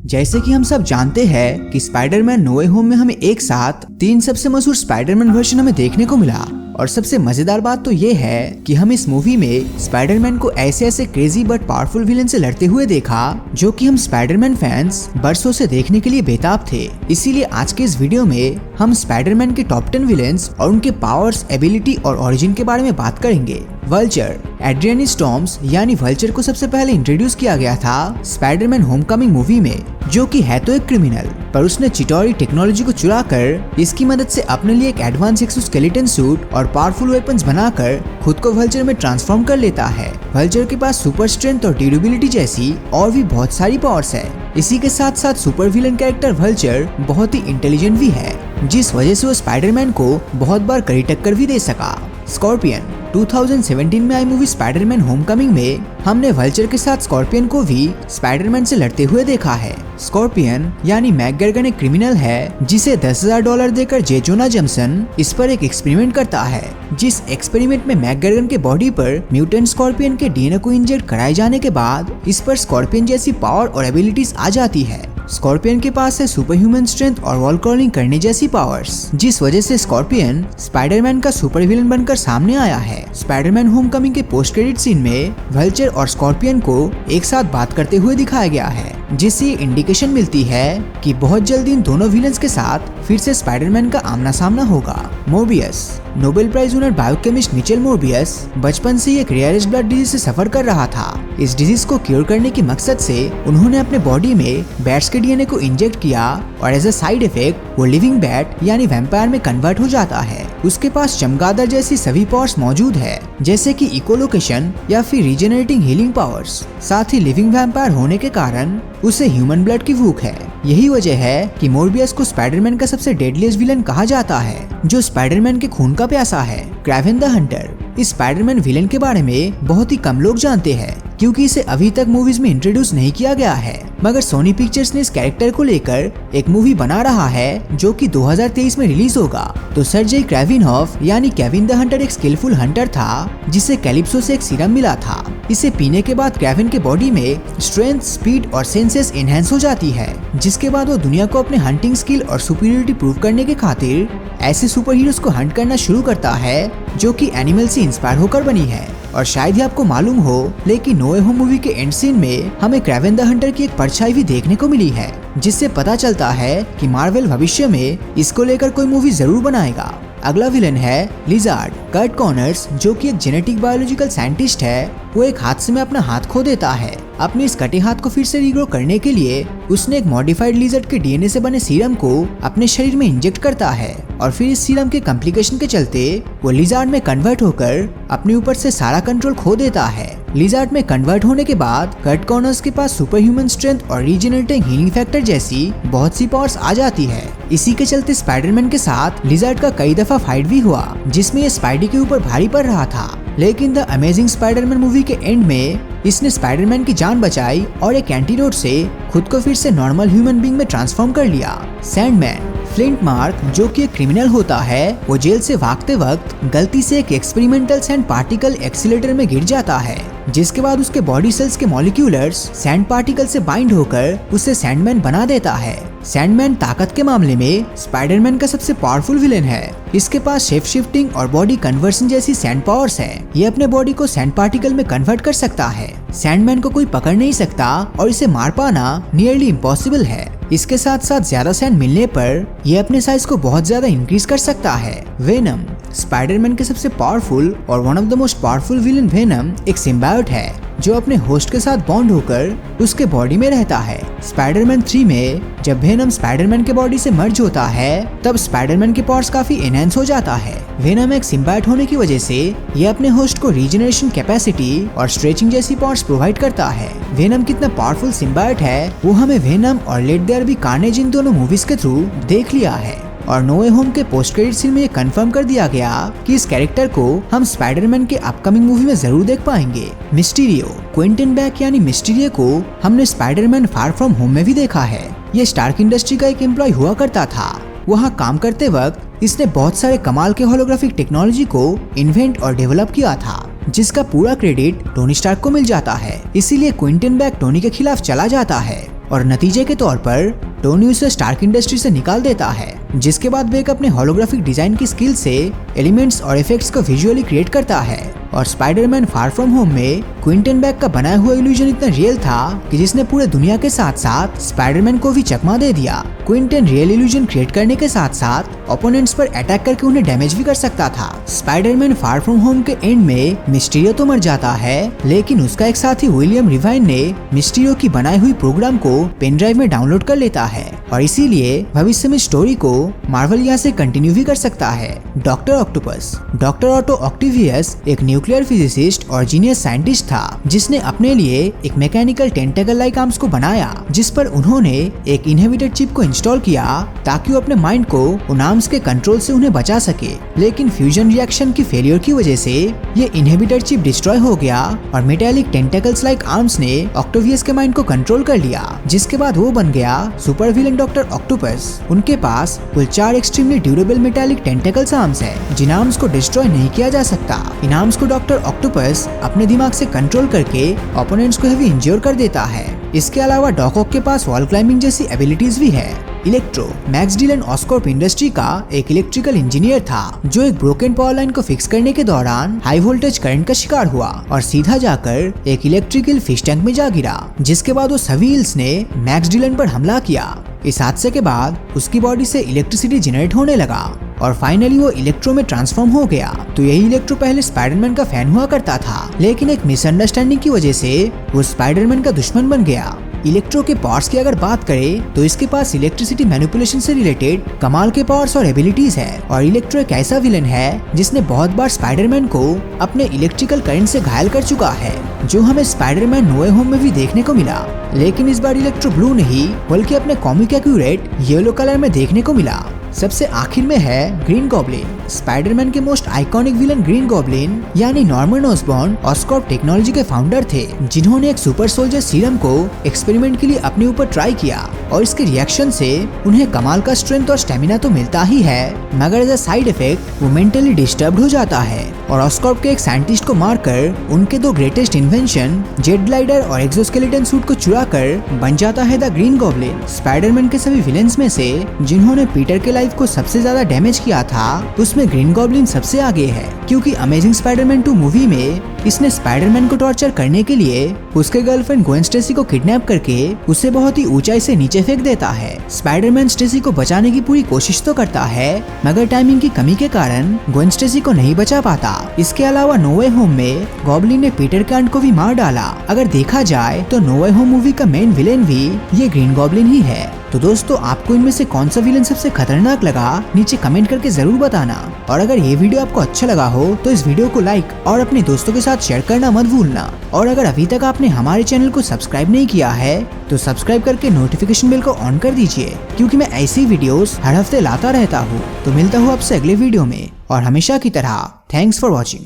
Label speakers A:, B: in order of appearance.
A: जैसे कि हम सब जानते हैं कि स्पाइडरमैन नो वे होम में हमें एक साथ 3 सबसे मशहूर स्पाइडरमैन वर्जन हमें देखने को मिला। और सबसे मजेदार बात तो ये है कि हम इस मूवी में स्पाइडरमैन को ऐसे क्रेजी बट पावरफुल विलन से लड़ते हुए देखा, जो कि हम स्पाइडरमैन फैंस बरसों से देखने के लिए बेताब थे। इसीलिए आज के इस वीडियो में हम स्पाइडरमैन के टॉप 10 विलेंस और उनके पावर्स, एबिलिटी और ओरिजिन के बारे में बात करेंगे। वल्चर एड्रियन स्टॉर्म्स यानी वल्चर को सबसे पहले इंट्रोड्यूस किया गया था स्पाइडरमैन होमकमिंग मूवी में, जो कि है तो एक क्रिमिनल, पर उसने चिटोरी टेक्नोलॉजी को चुराकर इसकी मदद से अपने लिए एक एडवांस एक्सोस्केलेटन सूट और पावरफुल वेपन्स बनाकर खुद को वल्चर में ट्रांसफॉर्म कर लेता है। वल्चर के पास सुपर स्ट्रेंथ और ड्यूरेबिलिटी जैसी और भी बहुत सारी पावर्स है। इसी के साथ साथ सुपर विलन कैरेक्टर वल्चर बहुत ही इंटेलिजेंट भी है, जिस वजह से वो स्पाइडरमैन को बहुत बार कड़ी टक्कर भी दे सका। स्कॉर्पियन 2017 में आई मूवी स्पाइडरमैन होमकमिंग में हमने वल्चर के साथ स्कॉर्पियन को भी स्पाइडरमैन से लड़ते हुए देखा है। स्कॉर्पियन यानी मैकगर्गन एक क्रिमिनल है जिसे $10,000 देकर जे जोना जमसन इस पर एक एक्सपेरिमेंट करता है, जिस एक्सपेरिमेंट में मैकगर्गन के बॉडी पर म्यूटेंट स्कॉर्पियन के डीएनए को इंजेक्ट कराए जाने के बाद इस पर स्कॉर्पियन जैसी पावर और एबिलिटीज आ जाती है। स्कॉर्पियन के पास है सुपर ह्यूमन स्ट्रेंथ और वॉल क्रॉलिंग करने जैसी पावर्स, जिस वजह से स्कॉर्पियन स्पाइडरमैन का सुपर विलन बनकर सामने आया है। स्पाइडरमैन होमकमिंग के पोस्ट क्रेडिट सीन में वल्चर और स्कॉर्पियन को एक साथ बात करते हुए दिखाया गया है, जिससे इंडिकेशन मिलती है कि बहुत जल्दी इन दोनों विलन्स के साथ फिर से स्पाइडरमैन का आमना सामना होगा। Morbius Nobel prize winner biochemist Michael Morbius बचपन से एक रेयरेस्ट ब्लड डिजीज से सफर कर रहा था। इस डिजीज को क्योर करने के मकसद से उन्होंने अपने बॉडी में बैट्स के डीएनए को इंजेक्ट किया और एज अ साइड इफेक्ट वो लिविंग बैट यानी वैम्पायर में कन्वर्ट हो जाता है। उसके पास चमगादड़ जैसी सभी पावर्स मौजूद है, जैसे कि इकोलोकेशन या फिर रीजनरेटिंग हीलिंग पावर्स। साथ ही लिविंग वैम्पायर होने के कारण उसे ह्यूमन ब्लड की भूख है। यही वजह है कि मोरबियस को स्पाइडरमैन का सबसे डेडलीस्ट विलन कहा जाता है, जो स्पाइडरमैन के खून का प्यासा है। क्रेवेन द हंटर इस स्पाइडरमैन विलन के बारे में बहुत ही कम लोग जानते हैं, क्योंकि इसे अभी तक मूवीज में इंट्रोड्यूस नहीं किया गया है। मगर सोनी पिक्चर्स ने इस कैरेक्टर को लेकर एक मूवी बना रहा है, जो कि 2023 में रिलीज होगा। तो सर्जेई क्रेविनहॉफ यानी केविन द हंटर एक स्किलफुल हंटर था, जिसे कैलिप्सो से एक सीरम मिला था। इसे पीने के बाद क्रेविन के बॉडी में स्ट्रेंथ, स्पीड और सेंसेस एनहेंस हो जाती है, जिसके बाद वो दुनिया को अपने हंटिंग स्किल और सुपीरियरिटी प्रूव करने के खातिर ऐसे सुपर हीरोज को हंट करना शुरू करता है, जो कि एनिमल से इंस्पायर होकर बनी है। और शायद ही आपको मालूम हो, लेकिन नो वे होम मूवी के एंड सीन में हमें क्रेवेन द हंटर की एक परछाई भी देखने को मिली है, जिससे पता चलता है कि मार्वल भविष्य में इसको लेकर कोई मूवी जरूर बनाएगा। अगला विलन है लिजार्ड। कर्ट कॉनर्स, जो कि एक जेनेटिक बायोलॉजिकल साइंटिस्ट है, वो एक हादसे में अपना हाथ खो देता है। अपने इस कटे हाथ को फिर से रीग्रो करने के लिए उसने एक मॉडिफाइड लिजर्ड के डीएनए से बने सीरम को अपने शरीर में इंजेक्ट करता है, और फिर इस सीरम के कॉम्प्लिकेशन के चलते वो लिजार्ड में कन्वर्ट होकर अपने ऊपर से सारा कंट्रोल खो देता है। लिजार्ड में कन्वर्ट होने के बाद कर्ट कॉनर्स के पास सुपर ह्यूमन स्ट्रेंथ और रीजनरेटिंग हीलिंग फैक्टर जैसी बहुत सी पावर्स आ जाती है। इसी के चलते स्पाइडरमैन के साथ लिजार्ड का कई दफा फाइट भी हुआ, जिसमें ये स्पाइडी के ऊपर भारी पड़ रहा था। लेकिन द अमेजिंग स्पाइडरमैन मूवी के एंड में इसने स्पाइडरमैन की जान बचाई और एक एंटीडोट से खुद को फिर से नॉर्मल ह्यूमन बीइंग में ट्रांसफॉर्म कर लिया। सैंडमैन फ्लिंट मार्क, जो कि एक क्रिमिनल होता है, वो जेल से भागते वक्त गलती से एक एक्सपेरिमेंटल सैंड पार्टिकल एक्सीलरेटर में गिर जाता है, जिसके बाद उसके बॉडी सेल्स के मॉलिक्यूलर्स सैंड पार्टिकल से बाइंड होकर उसे सैंडमैन बना देता है। सैंडमैन ताकत के मामले में स्पाइडरमैन का सबसे पावरफुल विलेन है। इसके पास शेप शिफ्टिंग और बॉडी कन्वर्सन जैसी सैंड पावर्स है। ये अपने बॉडी को सैंड पार्टिकल में कन्वर्ट कर सकता है। सैंडमैन को कोई पकड़ नहीं सकता और इसे मार पाना नियरली इम्पॉसिबल है। इसके साथ साथ ज्यादा सैंड मिलने पर ये अपने साइज को बहुत ज्यादा इंक्रीज कर सकता है। वेनम स्पाइडरमैन के सबसे पावरफुल और one of the most powerful villain venom एक सिम्बायोट है, जो अपने होस्ट के साथ बॉन्ड होकर उसके बॉडी में रहता है। स्पाइडरमैन 3 में जब वेनम स्पाइडरमैन के बॉडी से मर्ज होता है, तब स्पाइडरमैन के पावर्स काफी एनहेंस हो जाता है। वेनम एक सिम्बायोट होने की वजह से ये अपने होस्ट को रीजनरेशन कैपेसिटी और स्ट्रेचिंग जैसी पावर्स प्रोवाइड करता है। वेनम कितना पावरफुल सिम्बायोट है, वो हमें वेनम और लेट देयर बी कार्नेज इन दोनों मूवीज के थ्रू देख लिया है। और नो वे होम के पोस्ट क्रेडिट सीन में ये कंफर्म कर दिया गया कि इस कैरेक्टर को हम स्पाइडरमैन के अपकमिंग मूवी में जरूर देख पाएंगे। मिस्टीरियो क्विंटन बैक यानी मिस्टीरियो को हमने स्पाइडरमैन फार फ्रॉम होम में भी देखा है। ये स्टार्क इंडस्ट्री का एक एम्प्लॉय हुआ करता था। वहाँ काम करते वक्त इसने बहुत सारे कमाल के होलोग्राफिक टेक्नोलॉजी को इन्वेंट और डेवलप किया था, जिसका पूरा क्रेडिट टोनी स्टार्क को मिल जाता है। इसीलिए क्विंटन बैक टोनी के खिलाफ चला जाता है और नतीजे के तौर पर टोनी उसे स्टार्क इंडस्ट्री से निकाल देता है, जिसके बाद वेक अपने होलोग्राफिक डिजाइन की स्किल से एलिमेंट्स और इफेक्ट्स को विजुअली क्रिएट करता है। और स्पाइडरमैन फार फ्रॉम होम में क्विंटन बैग का बनाया हुआ इल्यूजन इतना रियल था कि जिसने पूरे दुनिया के साथ साथ स्पाइडरमैन को भी चकमा दे दिया। क्विंटन रियल इल्यूजन क्रिएट करने के साथ साथ ओपोनेंट्स पर अटैक करके उन्हें डैमेज भी कर सकता था। स्पाइडरमैन फार फ्रॉम होम के एंड में मिस्टीरियो तो मर जाता है, लेकिन उसका एक साथी विलियम रिवाइन ने मिस्टीरियो की बनाई हुई प्रोग्राम को पेन ड्राइव में डाउनलोड कर लेता है और इसीलिए भविष्य में स्टोरी को मार्वल यहाँ से कंटिन्यू भी कर सकता है। Doctor octopus. Doctor Otto Octavius एक न्यूक्लियर फिजिसिस्ट और जीनियस साइंटिस्ट था, जिसने अपने लिए एक मैकेनिकल टेंटेकल लाइक आर्म्स को बनाया, जिस पर उन्होंने एक इनहिबिटेड चिप को इंस्टॉल किया ताकि वो अपने माइंड को उन आर्म्स के कंट्रोल से उन्हें बचा सके। लेकिन फ्यूजन रिएक्शन की फेलियर की वजह से ये इनहिबिटेड चिप डिस्ट्रॉय हो गया और मेटेलिक टेंटेकल्स लाइक आर्म्स ने ऑक्टेवियस के माइंड को कंट्रोल कर लिया, जिसके बाद वो बन गया सुपर विलेन डॉक्टर ऑक्टोपस। उनके पास कुल 4 extremely durable metallic tentacles arms है, जिन आर्म्स को डिस्ट्रॉय नहीं किया जा सकता। इन आर्म्स को डॉक्टर ऑक्टोपस अपने दिमाग से कंट्रोल करके ओपोनेंट्स को हेवी इंज्योर कर देता है। इसके अलावा डॉक ऑक के पास वॉल क्लाइंबिंग जैसी एबिलिटीज भी है। इलेक्ट्रो। मैक्स डीलन ऑस्कॉर्प इंडस्ट्री का एक इलेक्ट्रिकल इंजीनियर था, जो एक ब्रोकन पावर लाइन को फिक्स करने के दौरान हाई वोल्टेज करंट का शिकार हुआ और सीधा जाकर एक इलेक्ट्रिकल फिश टैंक में जा गिरा, जिसके बाद वो सभी हिल्स ने मैक्स डीलन पर हमला किया। इस हादसे के बाद उसकी बॉडी से इलेक्ट्रिसिटी जनरेट होने लगा और फाइनली वो इलेक्ट्रो में ट्रांसफॉर्म हो गया। तो यही इलेक्ट्रो पहले स्पाइडरमैन का फैन हुआ करता था, लेकिन एक मिसअंडरस्टैंडिंग की वजह से वो स्पाइडरमैन का दुश्मन बन गया। इलेक्ट्रो के पावर्स की अगर बात करें तो इसके पास इलेक्ट्रिसिटी मैनिपुलेशन से रिलेटेड कमाल के पावर्स और एबिलिटीज है और इलेक्ट्रो एक ऐसा विलन है जिसने बहुत बार स्पाइडरमैन को अपने इलेक्ट्रिकल करंट से घायल कर चुका है, जो हमें स्पाइडरमैन नो वे होम में भी देखने को मिला। लेकिन इस बार इलेक्ट्रो ब्लू नहीं बल्कि अपने कॉमिक एक्यूरेट येलो कलर में देखने को मिला। सबसे आखिर में है ग्रीन गॉब्लिन। स्पाइडरमैन के most iconic villain green goblin यानी नॉर्मन ऑसबॉर्न ऑस्कॉर्प टेक्नोलॉजी के फाउंडर थे, जिन्होंने एक सुपर सोल्जर सीरम को एक्सपेरिमेंट के लिए अपने ऊपर ट्राई किया और इसके रिएक्शन से उन्हें कमाल का स्ट्रेंथ और स्टेमिना तो मिलता ही है, मगर एज अ साइड इफेक्ट वो मेंटली डिस्टर्ब्ड हो जाता है और ऑस्कॉर्प के एक साइंटिस्ट को मारकर उनके 2 ग्रेटेस्ट इन्वेंशन जेट ग्लाइडर और एक्सोस्केलेटन सूट को चुरा कर बन जाता है द ग्रीन गॉब्लिन। स्पाइडरमैन के सभी विलेंस में से जिन्होंने पीटर के लाइफ को सबसे ज्यादा डैमेज किया था, उसमें ग्रीन गॉब्लिन सबसे आगे है, क्योंकि अमेजिंग स्पाइडरमैन 2 मूवी में इसने स्पाइडरमैन को टॉर्चर करने के लिए उसके गर्लफ्रेंड ग्वेन स्टेसी को किडनैप करके उसे बहुत ही ऊंचाई से नीचे फेंक देता है। स्पाइडरमैन स्टेसी को बचाने की पूरी कोशिश तो करता है, मगर टाइमिंग की कमी के कारण ग्वेन स्टेसी को नहीं बचा पाता। इसके अलावा नो वे होम में गॉब्लिन ने पीटर कैंट को भी मार डाला। अगर देखा जाए तो नो वे होम मूवी का मेन विलेन भी ये ग्रीन गॉब्लिन ही है। तो दोस्तों, आपको इनमें से कौन सा विलन सबसे खतरनाक लगा, नीचे कमेंट करके जरूर बताना। और अगर ये वीडियो आपको अच्छा लगा हो तो इस वीडियो को लाइक और अपने दोस्तों के साथ शेयर करना मत भूलना। और अगर अभी तक आपने हमारे चैनल को सब्सक्राइब नहीं किया है तो सब्सक्राइब करके नोटिफिकेशन बेल को ऑन कर दीजिए, क्योंकि मैं ऐसी वीडियोस हर हफ्ते लाता रहता हूँ। तो मिलता हूँ आपसे अगले वीडियो में, और हमेशा की तरह थैंक्स फॉर वॉचिंग।